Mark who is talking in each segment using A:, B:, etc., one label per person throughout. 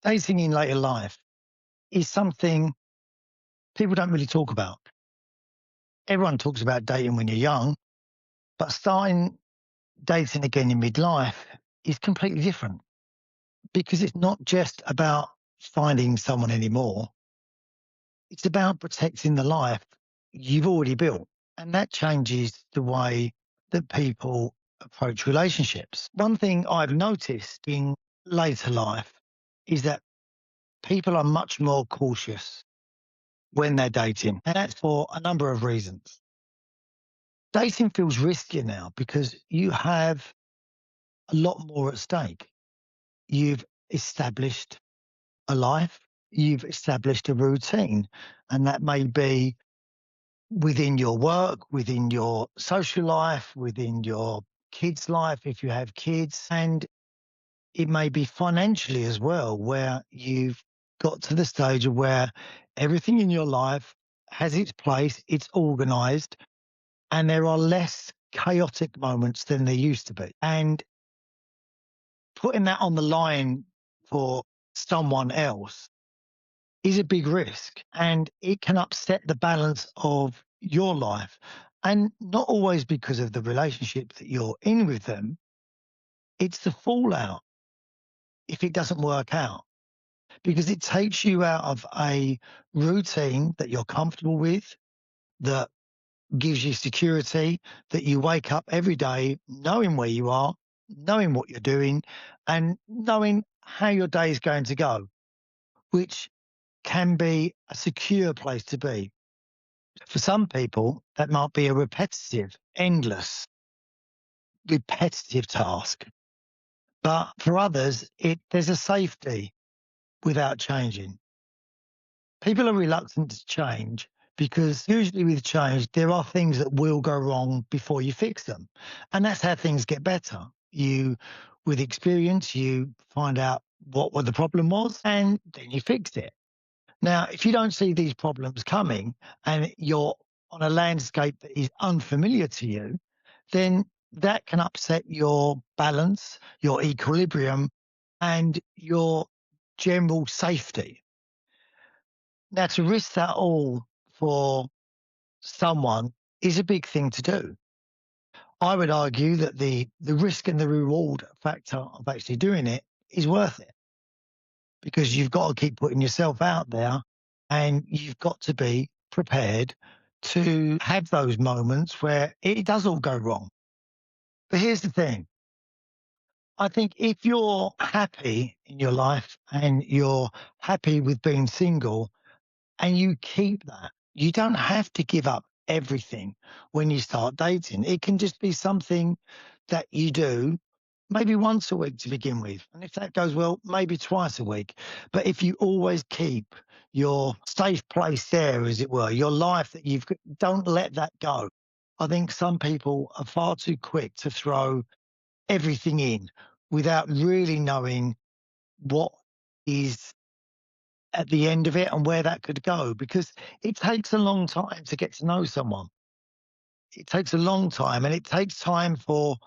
A: Dating in later life is something people don't really talk about. Everyone talks about dating when you're young, but starting dating again in midlife is completely different because it's not just about finding someone anymore. It's about protecting the life you've already built. And that changes the way that people approach relationships. One thing I've noticed in later life is that people are much more cautious when they're dating. And that's for a number of reasons. Dating feels riskier now because you have a lot more at stake. You've established a life, you've established a routine, and that may be within your work, within your social life, within your kids' life, if you have kids, and it may be financially as well, where you've got to the stage of where everything in your life has its place, it's organized, and there are less chaotic moments than there used to be. And putting that on the line for someone else is a big risk and it can upset the balance of your life. And not always because of the relationship that you're in with them, it's the fallout if it doesn't work out because it takes you out of a routine that you're comfortable with, that gives you security, that you wake up every day knowing where you are, knowing what you're doing, and knowing how your day is going to go, which can be a secure place to be. For some people, that might be a endless, repetitive task. But for others, there's a safety without changing. People are reluctant to change because usually with change, there are things that will go wrong before you fix them. And that's how things get better. With experience, you find out what the problem was and then you fix it. Now, if you don't see these problems coming and you're on a landscape that is unfamiliar to you, then that can upset your balance, your equilibrium, and your general safety. Now, to risk that all for someone is a big thing to do. I would argue that the risk and the reward factor of actually doing it is worth it because you've got to keep putting yourself out there and you've got to be prepared to have those moments where it does all go wrong. But here's the thing. I think if you're happy in your life and you're happy with being single, and you keep that. You don't have to give up everything when you start dating. It can just be something that you do maybe once a week to begin with. And if that goes well, maybe twice a week. But if you always keep your safe place there, as it were, your life that don't let that go. I think some people are far too quick to throw everything in without really knowing what is at the end of it and where that could go because it takes a long time to get to know someone. It takes a long time and it takes time for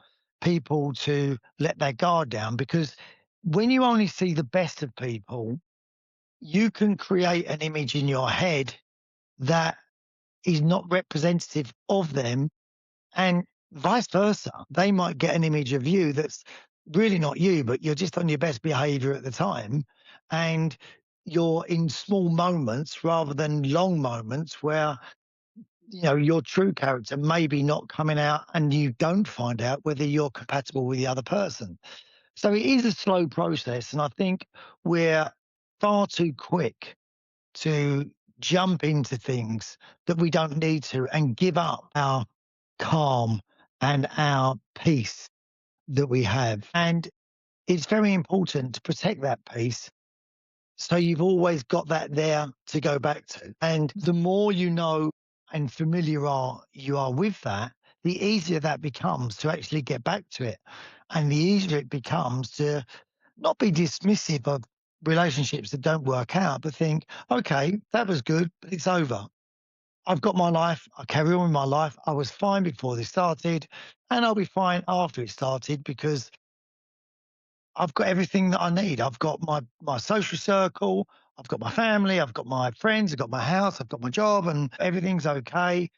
A: people to let their guard down because when you only see the best of people, you can create an image in your head that is not representative of them and vice versa. They might get an image of you that's really not you, but you're just on your best behavior at the time. And you're in small moments rather than long moments where, your true character may be not coming out and you don't find out whether you're compatible with the other person. So it is a slow process. And I think we're far too quick to jump into things that we don't need to and give up our calm and our peace that we have. And it's very important to protect that peace. So you've always got that there to go back to. And the more you know and you are with that, the easier that becomes to actually get back to it. And the easier it becomes to not be dismissive of relationships that don't work out, but think, okay, that was good, but it's over. I've got my life. I carry on with my life. I was fine before this started, and I'll be fine after it started because I've got everything that I need. I've got my social circle, I've got my family, I've got my friends, I've got my house, I've got my job, and everything's okay.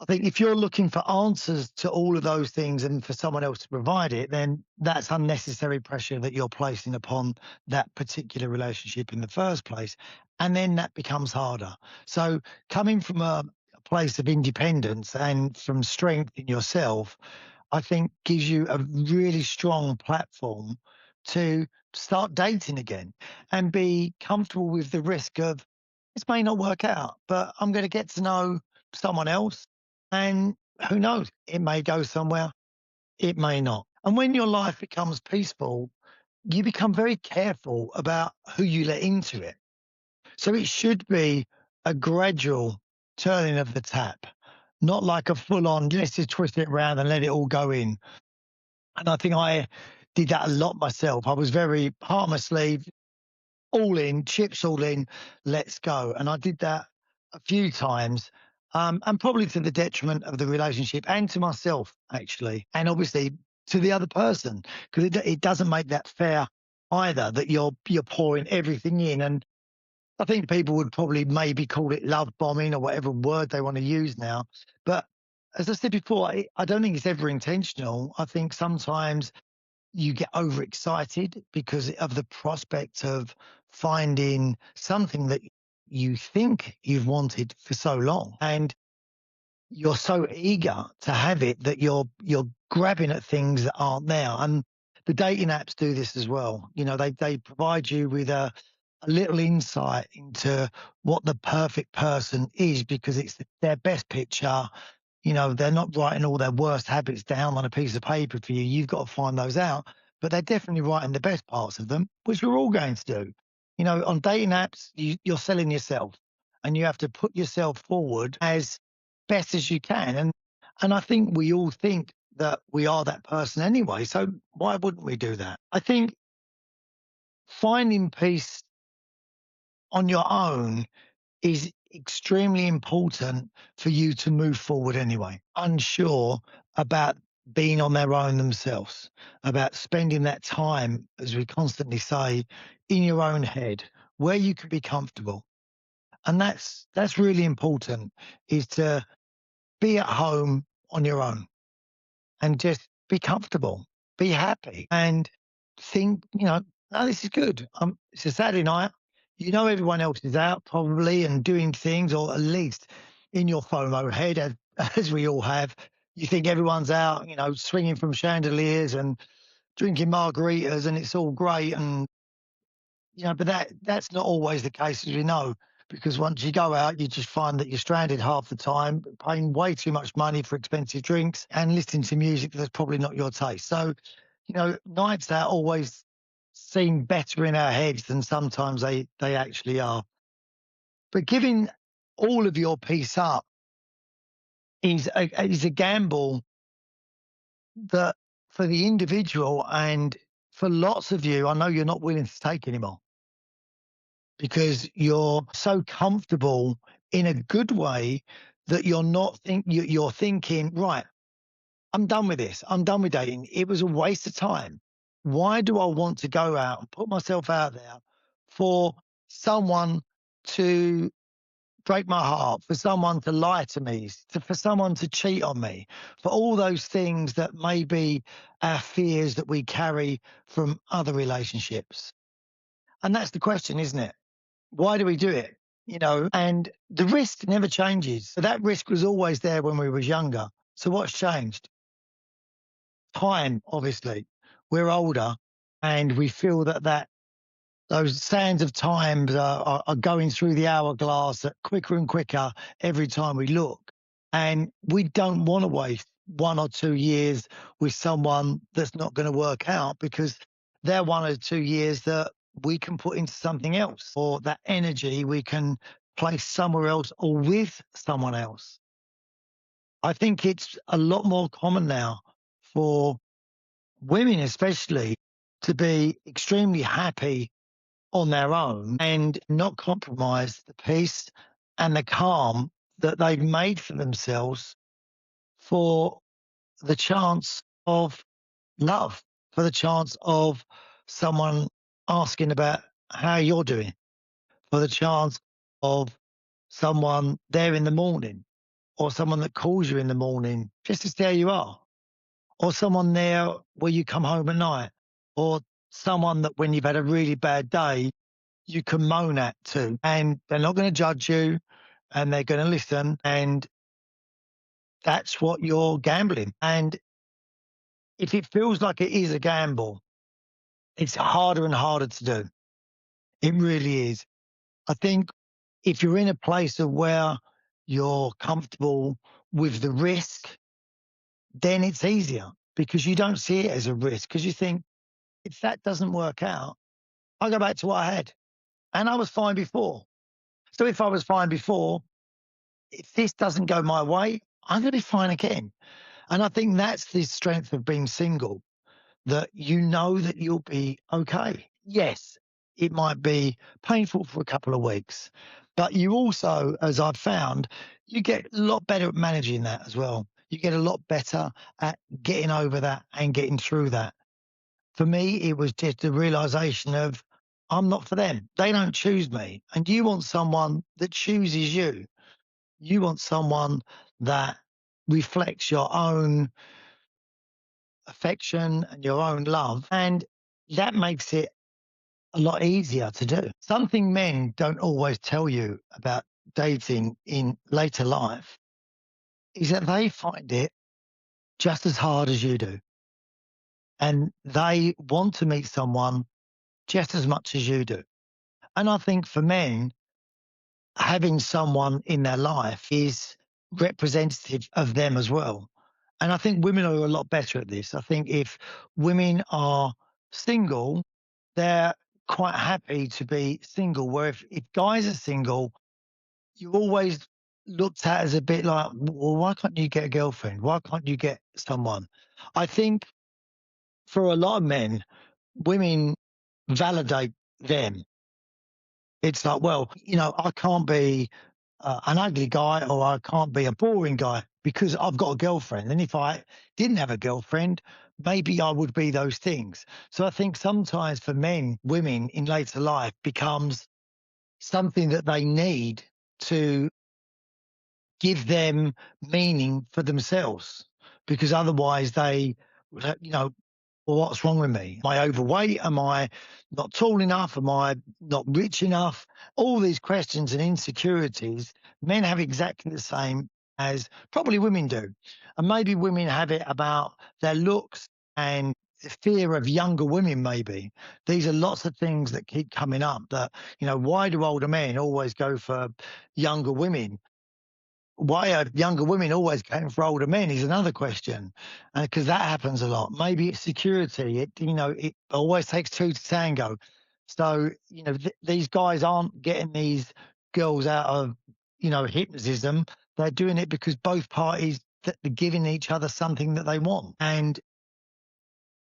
A: I think if you're looking for answers to all of those things and for someone else to provide it, then that's unnecessary pressure that you're placing upon that particular relationship in the first place. And then that becomes harder. So, coming from a place of independence and from strength in yourself, I think gives you a really strong platform to start dating again and be comfortable with the risk of this may not work out, but I'm going to get to know someone else. And who knows, it may go somewhere, it may not. And when your life becomes peaceful, you become very careful about who you let into it. So it should be a gradual turning of the tap, not like a full on, let's just twist it around and let it all go in. And I think I did that a lot myself. I was very heart on my sleeve, all in, chips all in, let's go. And I did that a few times, and probably to the detriment of the relationship and to myself, actually, and obviously to the other person, because it doesn't make that fair either. That you're pouring everything in, and I think people would probably maybe call it love bombing or whatever word they want to use now. But as I said before, I don't think it's ever intentional. I think sometimes you get overexcited because of the prospect of finding something that you think you've wanted for so long, and you're so eager to have it that you're grabbing at things that aren't there. And the dating apps do this as well. You know, they provide you with a little insight into what the perfect person is because it's their best picture. You know, they're not writing all their worst habits down on a piece of paper for you. You've got to find those out. But they're definitely writing the best parts of them, which we're all going to do. You know, on dating apps, you're selling yourself and you have to put yourself forward as best as you can. And I think we all think that we are that person anyway. So why wouldn't we do that? I think finding peace on your own is extremely important for you to move forward anyway. Unsure about being on their own themselves, about spending that time, as we constantly say, in your own head, where you can be comfortable. And that's really important, is to be at home on your own and just be comfortable, be happy, and think, no, this is good. It's a Saturday night. You know, everyone else is out probably and doing things, or at least in your FOMO head, as we all have. You think everyone's out, swinging from chandeliers and drinking margaritas, and it's all great. And but that's not always the case, as we know, because once you go out, you just find that you're stranded half the time, paying way too much money for expensive drinks and listening to music that's probably not your taste. So, nights out always seem better in our heads than sometimes they actually are. But giving all of your piece up is a gamble that for the individual and for lots of you, I know you're not willing to take anymore, because you're so comfortable in a good way that you're thinking, right, I'm done with this. I'm done with dating. It was a waste of time. Why do I want to go out and put myself out there for someone to break my heart, for someone to lie to me, for someone to cheat on me, for all those things that may be our fears that we carry from other relationships? And that's the question, isn't it? Why do we do it? And the risk never changes. So that risk was always there when we was younger. So what's changed? Time, obviously. We're older and we feel that those sands of time are going through the hourglass quicker and quicker every time we look. And we don't want to waste 1 or 2 years with someone that's not going to work out, because they're 1 or 2 years that we can put into something else, or that energy we can place somewhere else or with someone else. I think it's a lot more common now for women, especially, to be extremely happy on their own and not compromise the peace and the calm that they've made for themselves for the chance of love, for the chance of someone asking about how you're doing, for the chance of someone there in the morning, or someone that calls you in the morning just to see how you are, or someone there where you come home at night, or someone that when you've had a really bad day, you can moan at too. And they're not going to judge you and they're going to listen. And that's what you're gambling. And if it feels like it is a gamble, it's harder and harder to do. It really is. I think if you're in a place of where you're comfortable with the risk, then it's easier because you don't see it as a risk because you think if that doesn't work out, I'll go back to what I had. And I was fine before. So if I was fine before, if this doesn't go my way, I'm going to be fine again. And I think that's the strength of being single, that you know that you'll be okay. Yes, it might be painful for a couple of weeks, but you also, as I've found, you get a lot better at managing that as well. You get a lot better at getting over that and getting through that. For me, it was just a realization of I'm not for them. They don't choose me. And you want someone that chooses you. You want someone that reflects your own affection and your own love. And that makes it a lot easier to do. Something men don't always tell you about dating in later life is that they find it just as hard as you do. And they want to meet someone just as much as you do. And I think for men, having someone in their life is representative of them as well. And I think women are a lot better at this. I think if women are single, they're quite happy to be single. Where if guys are single, you're always looked at as a bit like, well, why can't you get a girlfriend? Why can't you get someone? I think for a lot of men, women validate them. It's like, well, I can't be an ugly guy or I can't be a boring guy because I've got a girlfriend. And if I didn't have a girlfriend, maybe I would be those things. So I think sometimes for men, women in later life becomes something that they need to give them meaning for themselves because otherwise they, well, what's wrong with me? Am I overweight? Am I not tall enough? Am I not rich enough? All these questions and insecurities, men have exactly the same as probably women do. And maybe women have it about their looks and the fear of younger women, maybe. These are lots of things that keep coming up that, why do older men always go for younger women? Why are younger women always going for older men is another question, because that happens a lot. Maybe it's security. It always takes two to tango. So these guys aren't getting these girls out of hypnotism. They're doing it because both parties that are giving each other something that they want, and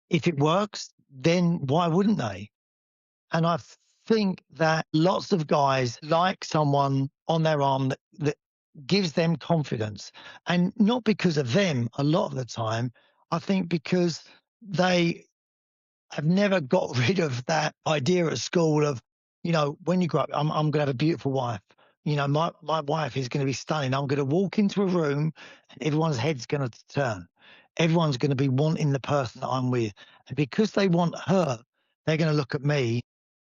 A: if it works, then why wouldn't they? And I think that lots of guys like someone on their arm that gives them confidence. And not because of them a lot of the time. I think because they have never got rid of that idea at school of, when you grow up, I'm going to have a beautiful wife. My wife is going to be stunning. I'm going to walk into a room and everyone's head's going to turn. Everyone's going to be wanting the person that I'm with. And because they want her, they're going to look at me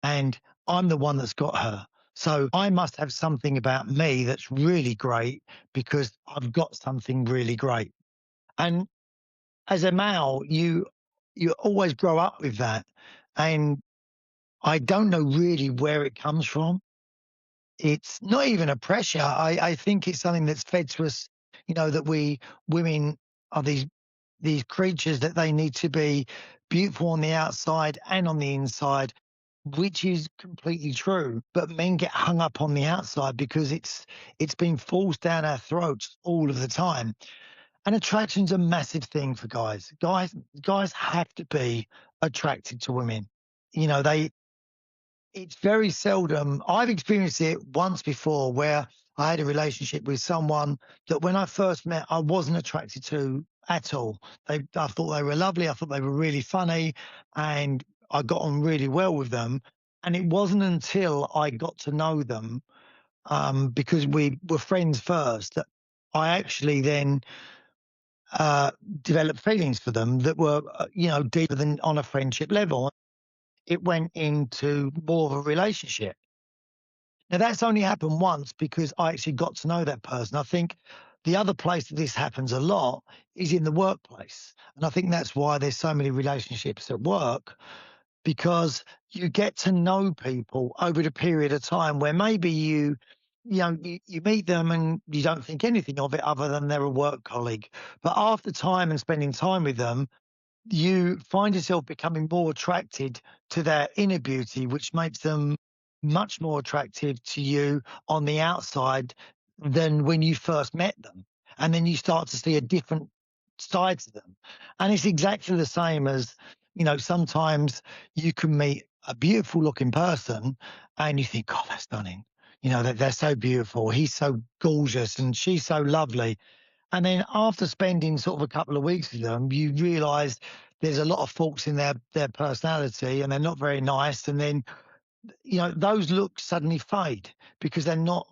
A: and I'm the one that's got her. So I must have something about me that's really great because I've got something really great. And as a male, you always grow up with that. And I don't know really where it comes from. It's not even a pressure. I think it's something that's fed to us, that we women are these creatures that they need to be beautiful on the outside and on the inside, which is completely true. But men get hung up on the outside because it's been forced down our throats all of the time. And attraction's a massive thing for guys. Guys have to be attracted to women. They it's very seldom. I've experienced it once before where I had a relationship with someone that when I first met, I wasn't attracted to at all. I thought they were lovely. I thought they were really funny, and I got on really well with them. And it wasn't until I got to know them, because we were friends first, that I actually then uh, developed feelings for them that were, deeper than on a friendship level. It went into more of a relationship. Now, that's only happened once because I actually got to know that person. I think the other place that this happens a lot is in the workplace. And I think that's why there's so many relationships at work, because you get to know people over the period of time where maybe you meet them and you don't think anything of it other than they're a work colleague. But after time and spending time with them, you find yourself becoming more attracted to their inner beauty, which makes them much more attractive to you on the outside than when you first met them. And then you start to see a different side to them. And it's exactly the same as, sometimes you can meet a beautiful looking person and you think, God, that's stunning. They're so beautiful. He's so gorgeous and she's so lovely. And then after spending sort of a couple of weeks with them, you realise there's a lot of faults in their personality, and they're not very nice. And then those looks suddenly fade because they're not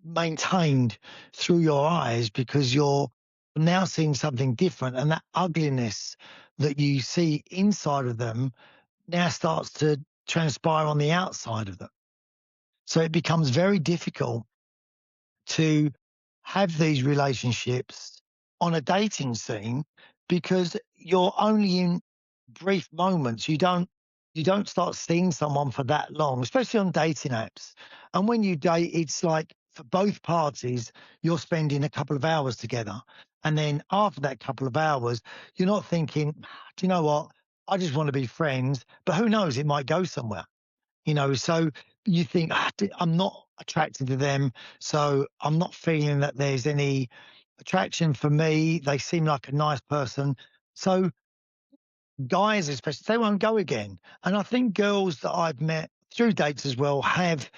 A: maintained through your eyes, because you're now seeing something different, and that ugliness that you see inside of them now starts to transpire on the outside of them. So it becomes very difficult to have these relationships on a dating scene, because you're only in brief moments. You don't start seeing someone for that long, especially on dating apps. And when you date, it's like for both parties, you're spending a couple of hours together. And then after that couple of hours, you're not thinking, do you know what? I just want to be friends. But who knows? It might go somewhere. So you think, I'm not attracted to them, so I'm not feeling that there's any attraction for me. They seem like a nice person. So guys, especially, they won't go again. And I think girls that I've met through dates as well have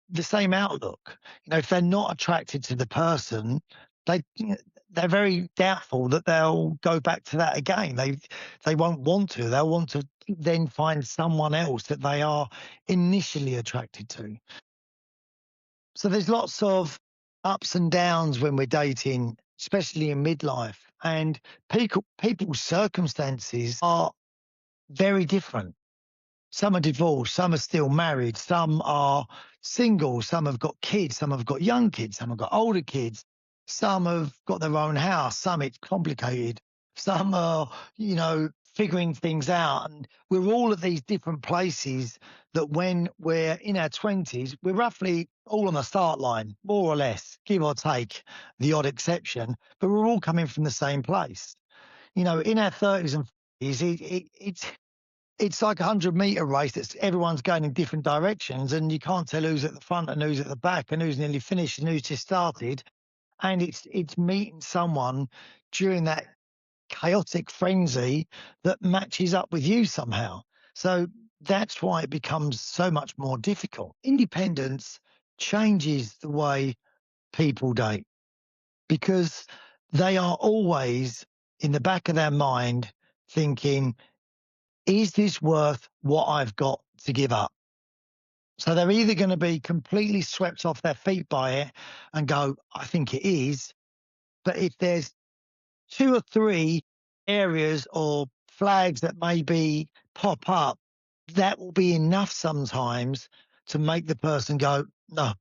A: the same outlook. If they're not attracted to the person, they they're very doubtful that they'll go back to that again. They won't want to. They'll want to then find someone else that they are initially attracted to. So there's lots of ups and downs when we're dating, especially in midlife, and people's circumstances are very different. Some are divorced, some are still married, some are single, some have got kids, some have got young kids, some have got older kids, some have got their own house, some it's complicated, some are, figuring things out. And we're all at these different places that when we're in our 20s, we're roughly all on the start line, more or less, give or take the odd exception, but we're all coming from the same place. In our 30s and 40s, it's like a 100-meter race that's everyone's going in different directions, and you can't tell who's at the front and who's at the back and who's nearly finished and who's just started. And it's meeting someone during that chaotic frenzy that matches up with you somehow. So that's why it becomes so much more difficult. Independence changes the way people date, because they are always in the back of their mind thinking, is this worth what I've got to give up? So they're either going to be completely swept off their feet by it and go, I think it is. But if there's two or three areas or flags that maybe pop up, that will be enough sometimes to make the person go, no,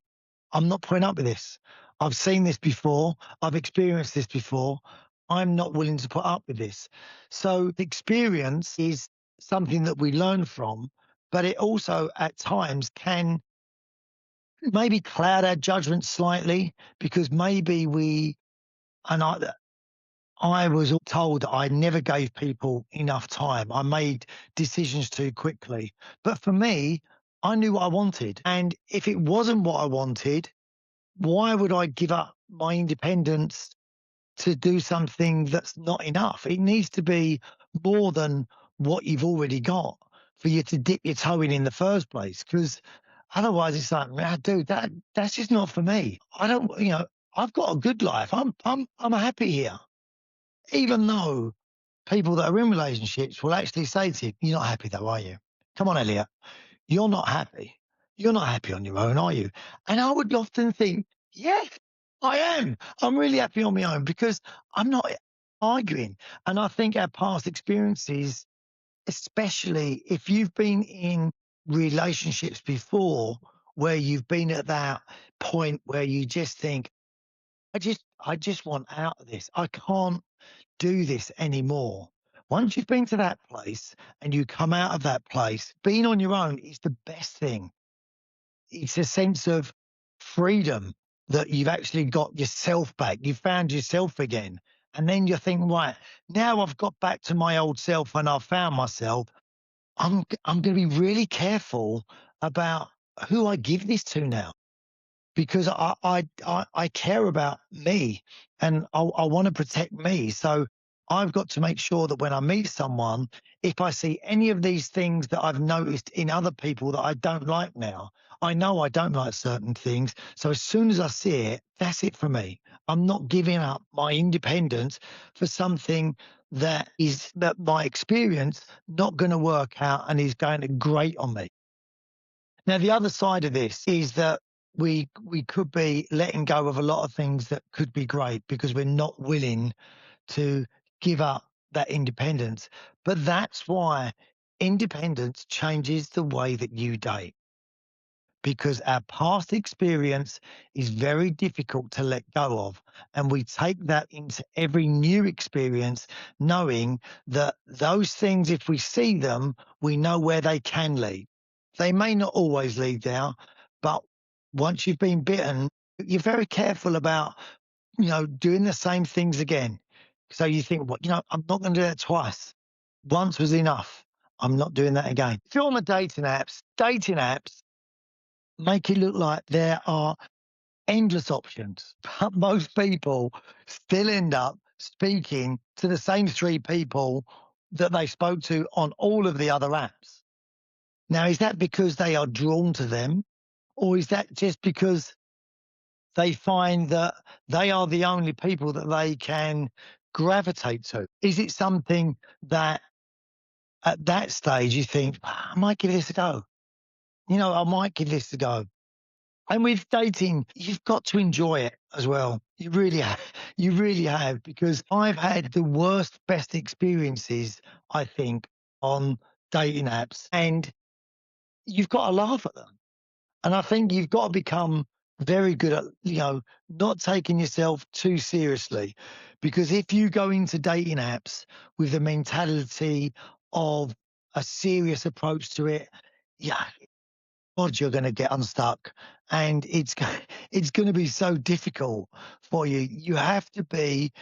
A: I'm not putting up with this. I've seen this before. I've experienced this before. I'm not willing to put up with this. So experience is something that we learn from, but it also at times can maybe cloud our judgment slightly, because maybe and I was told that I never gave people enough time. I made decisions too quickly. But for me, I knew what I wanted. And if it wasn't what I wanted, why would I give up my independence to do something that's not enough? It needs to be more than what you've already got for you to dip your toe in the first place. Because otherwise, it's like, man, dude, that's just not for me. I don't, I've got a good life. I'm happy here. even though people that are in relationships will actually say to you, "You're not happy though, are you? Come on, Elliot, you're not happy. You're not happy on your own, are you?" And I would often think, "Yes, I am. I'm really happy on my own because I'm not arguing." And I think our past experiences, especially if you've been in relationships before where you've been at that point where you just think, I just want out of this. I can't do this anymore. Once you've been to that place and you come out of that place, being on your own is the best thing. It's a sense of freedom that you've actually got yourself back. You found yourself again. And then you're thinking, right, now I've got back to my old self and I've found myself. I'm going to be really careful about who I give this to now because I care about me and I want to protect me. So I've got to make sure that when I meet someone, if I see any of these things that I've noticed in other people that I don't like now, I know I don't like certain things. So as soon as I see it, that's it for me. I'm not giving up my independence for something that my experience not going to work out and is going to grate on me. Now, the other side of this is that we could be letting go of a lot of things that could be great because we're not willing to give up that independence. But that's why independence changes the way that you date because our past experience is very difficult to let go of. And we take that into every new experience, knowing that those things, if we see them, we know where they can lead. They may not always lead there, but once you've been bitten, you're very careful about, doing the same things again. So you think, well, I'm not going to do that twice. Once was enough. I'm not doing that again. If you're on the dating apps make it look like there are endless options, but most people still end up speaking to the same three people that they spoke to on all of the other apps. Now, is that because they are drawn to them, or is that just because they find that they are the only people that they can gravitate to? Is it something that at that stage you think, "Ah, I might give this a go? I might give this a go." And with dating, you've got to enjoy it as well. You really have. You really have, because I've had the worst, best experiences, I think, on dating apps, and you've got to laugh at them. And I think you've got to become very good at, not taking yourself too seriously. Because if you go into dating apps with the mentality of a serious approach to it, yeah, God, you're going to get unstuck, and it's going to be so difficult for you. You have to be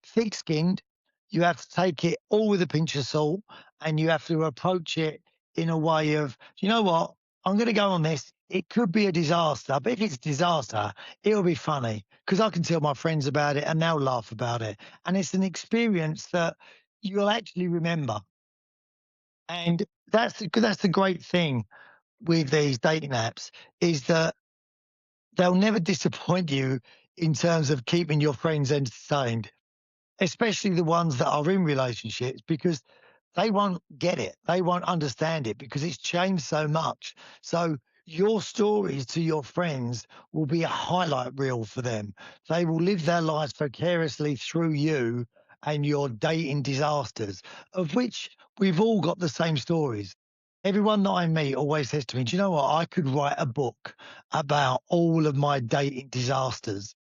A: thick-skinned. You have to take it all with a pinch of salt, and you have to approach it in a way of, you know what, I'm going to go on this. It could be a disaster, but if it's a disaster, it'll be funny because I can tell my friends about it and they'll laugh about it, and it's an experience that you'll actually remember. And that's the great thing with these dating apps is that they'll never disappoint you in terms of keeping your friends entertained, especially the ones that are in relationships, because they won't get it. They won't understand it because it's changed so much. So your stories to your friends will be a highlight reel for them. They will live their lives vicariously through you and your dating disasters, of which we've all got the same stories. Everyone that I meet always says to me, "Do you know what? I could write a book about all of my dating disasters."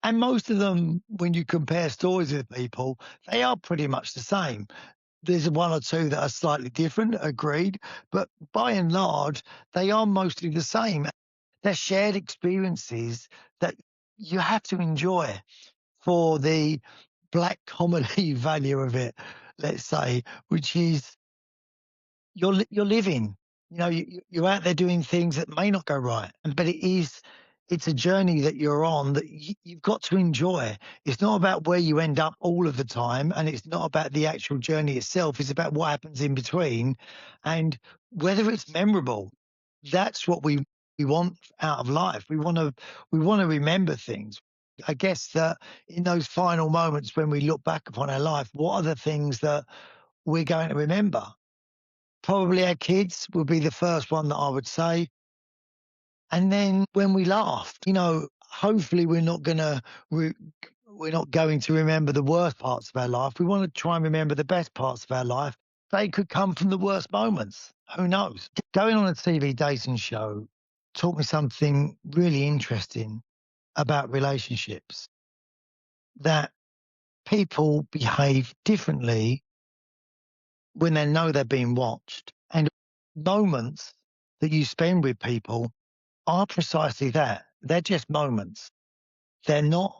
A: And most of them, when you compare stories with people, they are pretty much the same. There's one or two that are slightly different, agreed, but by and large, they are mostly the same. They're shared experiences that you have to enjoy for the black comedy value of it, let's say, which is you're living. You're out there doing things that may not go right, but it's a journey that you're on that you've got to enjoy. It's not about where you end up all of the time, and it's not about the actual journey itself. It's about what happens in between, and whether it's memorable. That's what we want out of life. We want to remember things. I guess that in those final moments when we look back upon our life, what are the things that we're going to remember? Probably our kids would be the first one that I would say. And then when we laughed, hopefully re- we're not going to remember the worst parts of our life. We want to try and remember the best parts of our life. They could come from the worst moments. Who knows? Going on a TV dating show taught me something really interesting about relationships, that people behave differently when they know they're being watched. And moments that you spend with people are precisely that. They're just moments. They're not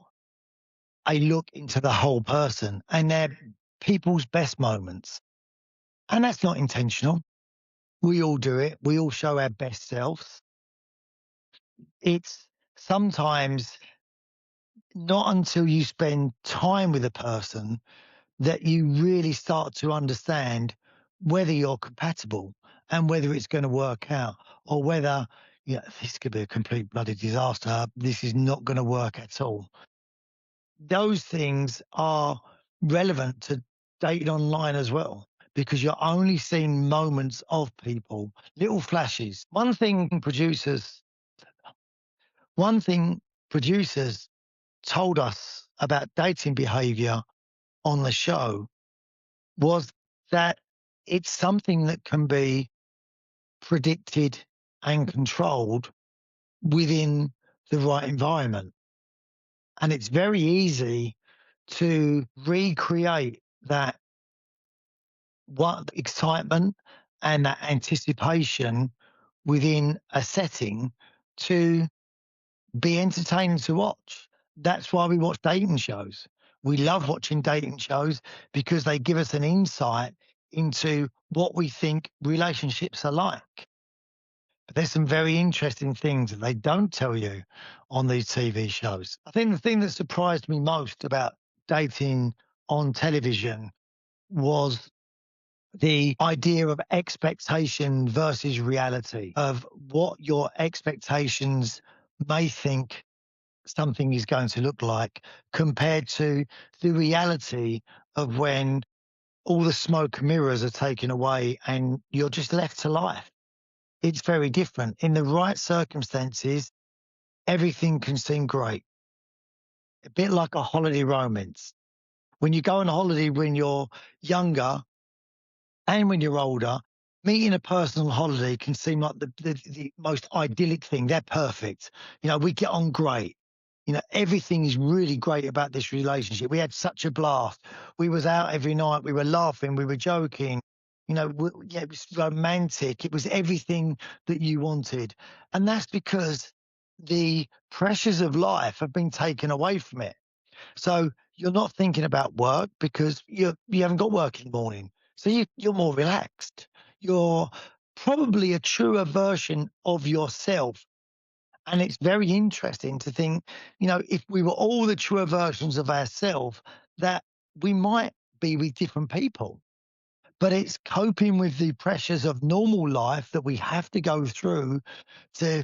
A: a look into the whole person, and they're people's best moments. And that's not intentional. We all do it. We all show our best selves. It's sometimes not until you spend time with a person that you really start to understand whether you're compatible and whether it's going to work out, or whether, this could be a complete bloody disaster. This is not going to work at all. Those things are relevant to dating online as well, because you're only seeing moments of people, little flashes. One thing producers told us about dating behavior on the show was that it's something that can be predicted and controlled within the right environment. And it's very easy to recreate that excitement and that anticipation within a setting to be entertaining to watch. That's why we watch dating shows. We love watching dating shows because they give us an insight into what we think relationships are like. But there's some very interesting things that they don't tell you on these TV shows. I think the thing that surprised me most about dating on television was the idea of expectation versus reality, of what your expectations may think something is going to look like compared to the reality of when all the smoke and mirrors are taken away and you're just left to life. It's very different. In the right circumstances, everything can seem great. A bit like a holiday romance. When you go on a holiday when you're younger and when you're older, meeting a person on holiday can seem like the most idyllic thing. They're perfect. We get on great. Everything is really great about this relationship. We had such a blast. We was out every night. We were laughing. We were joking. It was romantic. It was everything that you wanted. And that's because the pressures of life have been taken away from it. So you're not thinking about work because you haven't got work in the morning. So you're more relaxed. You're probably a truer version of yourself. And it's very interesting to think, if we were all the truer versions of ourselves, that we might be with different people. But it's coping with the pressures of normal life that we have to go through to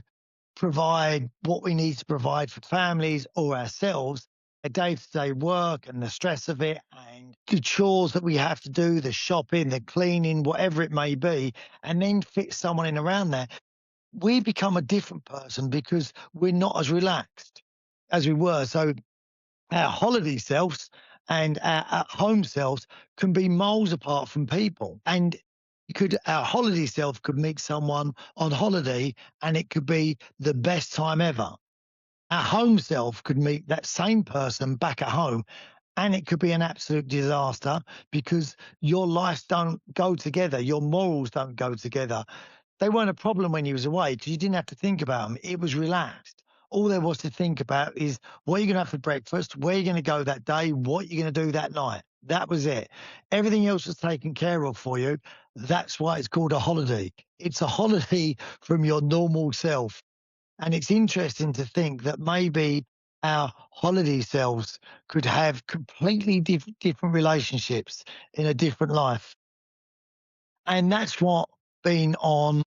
A: provide what we need to provide for families or ourselves, a day-to-day work and the stress of it, and the chores that we have to do, the shopping, the cleaning, whatever it may be, and then fit someone in around that. We become a different person because we're not as relaxed as we were. So our holiday selves and our at-home selves can be miles apart from people. And our holiday self could meet someone on holiday and it could be the best time ever. Our home self could meet that same person back at home and it could be an absolute disaster because your lives don't go together, your morals don't go together. They weren't a problem when you was away because you didn't have to think about them. It was relaxed. All there was to think about is what you're going to have for breakfast, where you're going to go that day, what you're going to do that night. That was it. Everything else was taken care of for you. That's why it's called a holiday. It's a holiday from your normal self. And it's interesting to think that maybe our holiday selves could have completely different relationships in a different life. And that's what being on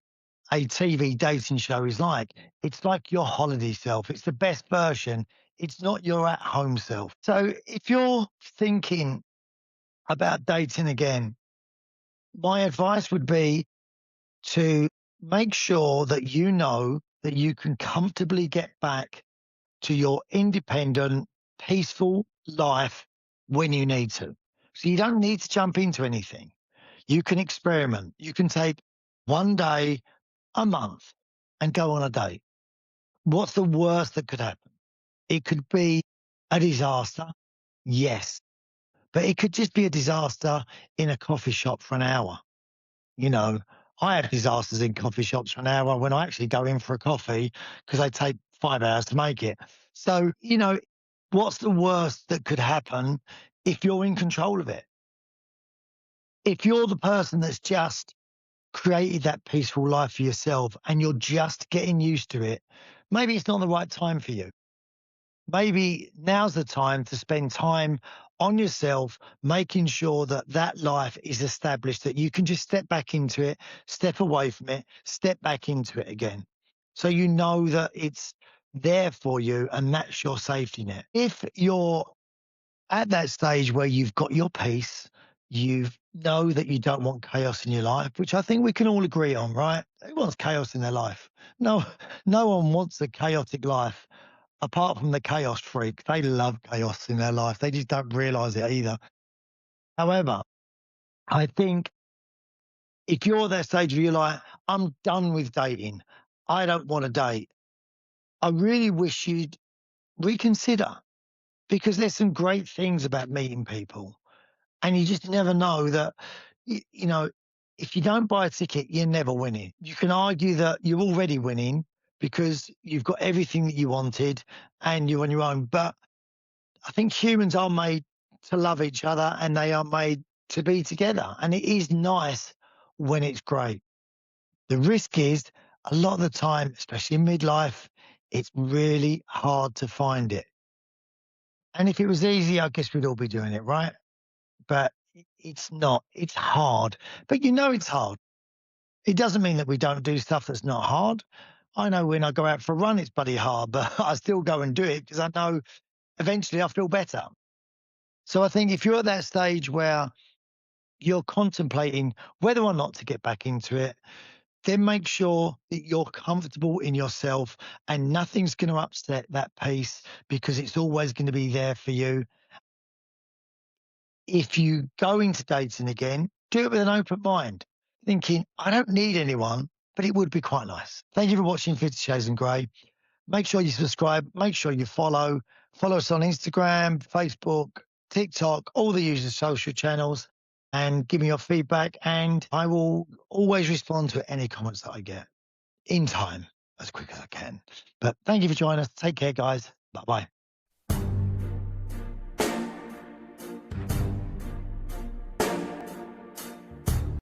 A: a TV dating show is like. It's like your holiday self. It's the best version. It's not your at home self. So if you're thinking about dating again, my advice would be to make sure that you know that you can comfortably get back to your independent, peaceful life when you need to. So you don't need to jump into anything. You can experiment. You can take one day, a month, and go on a date. What's the worst that could happen? It could be a disaster, yes, but it could just be a disaster in a coffee shop for an hour. You know, I have disasters in coffee shops for an hour when I actually go in for a coffee because they take 5 hours to make it. So, what's the worst that could happen if you're in control of it? If you're the person that's just created that peaceful life for yourself and you're just getting used to it, maybe it's not the right time for you. Maybe now's the time to spend time on yourself, making sure that that life is established, that you can just step back into it, step away from it, step back into it again. So you know that it's there for you and that's your safety net. If you're at that stage where you've got your peace, you know that you don't want chaos in your life, which I think we can all agree on, right? Who wants chaos in their life? No, no one wants a chaotic life apart from the chaos freak. They love chaos in their life. They just don't realize it either. However, I think if you're at that stage where you're like, I'm done with dating, I don't want to date, I really wish you'd reconsider because there's some great things about meeting people. And you just never know that, you know, if you don't buy a ticket, you're never winning. You can argue that you're already winning because you've got everything that you wanted and you're on your own. But I think humans are made to love each other and they are made to be together. And it is nice when it's great. The risk is a lot of the time, especially in midlife, it's really hard to find it. And if it was easy, I guess we'd all be doing it, right? But it's not. It's hard. But it's hard. It doesn't mean that we don't do stuff that's not hard. I know when I go out for a run, it's bloody hard, but I still go and do it because I know eventually I feel better. So I think if you're at that stage where you're contemplating whether or not to get back into it, then make sure that you're comfortable in yourself and nothing's going to upset that peace because it's always going to be there for you. If you go into dating again, do it with an open mind, thinking, I don't need anyone, but it would be quite nice. Thank you for watching 50 Shades of Grey. Make sure you subscribe. Make sure you follow. Follow us on Instagram, Facebook, TikTok, all the usual social channels, and give me your feedback. And I will always respond to any comments that I get in time, as quick as I can. But thank you for joining us. Take care, guys. Bye-bye.